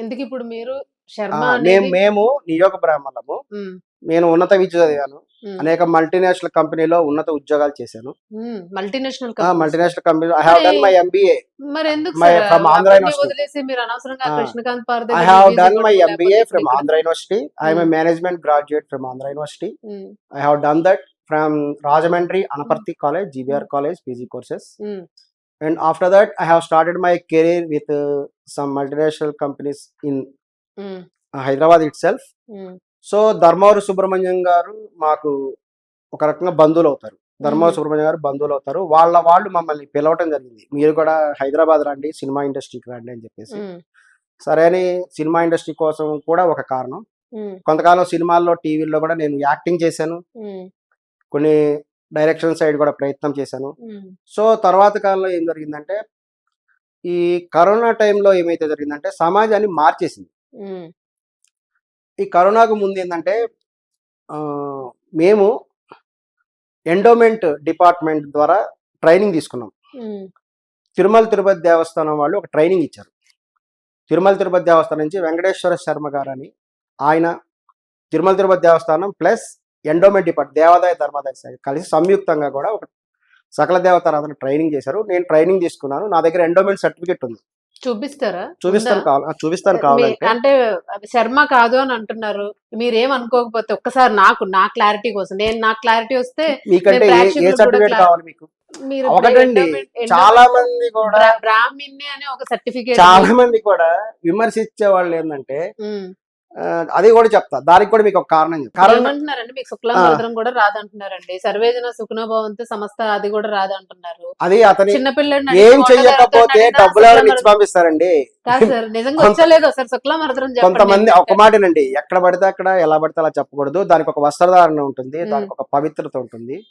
ఎందుకు ఇప్పుడు మీరు శర్మ మేము అనేది మేము నియోగ బ్రాహ్మణులము. ఉమ్, నేను ఉన్నత విద్య చదివాను. ఉమ్, అనేక మల్టీనేషనల్ కంపెనీలో ఉన్నత ఉద్యోగాలు చేశాను. Multinational companies. Multinational company I have మరి డన్ మై ఎంబీఏ మరి ఎందుకు మై సార్ ఫ్రమ్ ఆంధ్ర అవన్నీ యూనివర్సిటీ. వదిలేసి మీరు అనవసరంగా కృష్ణకాంత్ పార్ I దగ్గర have రివ్యూస్ done my ఇవ్వడము MBA లేకపోతే from ఇక్కడ Andhra University. I am a um, management graduate from Andhra University. Um, I have done that from Rajamandri, um, Anaparthi College, GBR College, PG courses. Um, And after that, I have started my career with some multinational companies in um, Hyderabad itself. Um, so Dharmavaram Subrahmanyam గారు మాకు ఒక రకంగా బంధువులు అవుతారు. ధర్మవరం ఉమ్, సుబ్రహ్మణ్యం గారు బంధువులు అవుతారు. వాళ్ళు మమ్మల్ని పిలవటం జరిగింది. మీరు కూడా హైదరాబాద్ రండి, సినిమా ఇండస్ట్రీకి రండి అని చెప్పేసి. ఉమ్, సరే అని సినిమా ఇండస్ట్రీ కోసం కూడా ఒక కారణం. ఉమ్, కొంతకాలం సినిమాల్లో, టీవీల్లో కూడా నేను యాక్టింగ్ చేశాను. ఉమ్, కొన్ని డైరెక్షన్ సైడ్ కూడా ప్రయత్నం చేశాను. ఉమ్, సో తర్వాత కాలంలో ఏం జరిగిందంటే, ఈ కరోనా టైంలో ఏమైతే జరిగిందంటే సమాజాన్ని మార్చేసింది. ఉమ్, ఈ కరోనాకు ముందు ఏంటంటే మేము ఎండోమెంట్ డిపార్ట్మెంట్ ద్వారా ట్రైనింగ్ తీసుకున్నాం. ఉమ్, తిరుమల తిరుపతి దేవస్థానం వాళ్ళు ఒక ట్రైనింగ్ ఇచ్చారు. తిరుమల తిరుపతి దేవస్థానం నుంచి వెంకటేశ్వర శర్మ గారు అని ఆయన, తిరుమల తిరుపతి దేవస్థానం ప్లస్ ఎండోమెంట్ డిపార్ట్మెంట్, దేవాదాయ ధర్మాదాయ శాఖ కలిసి సంయుక్తంగా కూడా ఒక సకల దేవతారాధన ట్రైనింగ్ చేశారు. నేను ట్రైనింగ్ తీసుకున్నాను. నా దగ్గర ఎండోమెంట్ సర్టిఫికేట్ ఉంది. చూపిస్తారా? చూపిస్తాను ఉందా? చూపిస్తాను కావాలంటే. అంటే శర్మ కాదు అని అంటున్నారు. మీరేం అనుకోకపోతే ఒక్కసారి నా క్లారిటీ కోసం, నా క్లారిటీ వస్తే మీకంటే నేను ఏ ప్రేక్షకులకు కూడా సర్టిఫికేట్ కావాలి మీకు? మీరు ఒకటండి, చాలా మంది కూడా బ్రాహ్మణ్ణి అనే ఒక సర్టిఫికేట్ చాలా మంది కూడా విమర్శించే వాళ్ళు ఏంటంటే, అది కూడా చెప్తా, దానికి కూడా మీకు ఒక కారణం ఏమంటున్నారండి, మీకు శుక్లాంబరధరం కూడా రాదంటున్నారండి, సర్వేజన సుఖనోభవంతో సంస్థ అది కూడా రాదంటున్నారు. అది అతని చిన్నపిల్లడిని ఏం చెయ్యకపోతే డబ్బులు ఎవరు ఇచ్చి పంపిస్తారండి? కాదు సార్, నిజంగా వచ్చలేదు సార్ శుక్లాంబరధరం. కొంతమంది ఒక మాటనండి, ఎక్కడ పడితే అక్కడ ఎలా పడితే అలా చెప్పకూడదు. దానికి ఒక వస్త్రధారణ ఉంటుంది, దానికి ఒక పవిత్రత ఉంటుంది.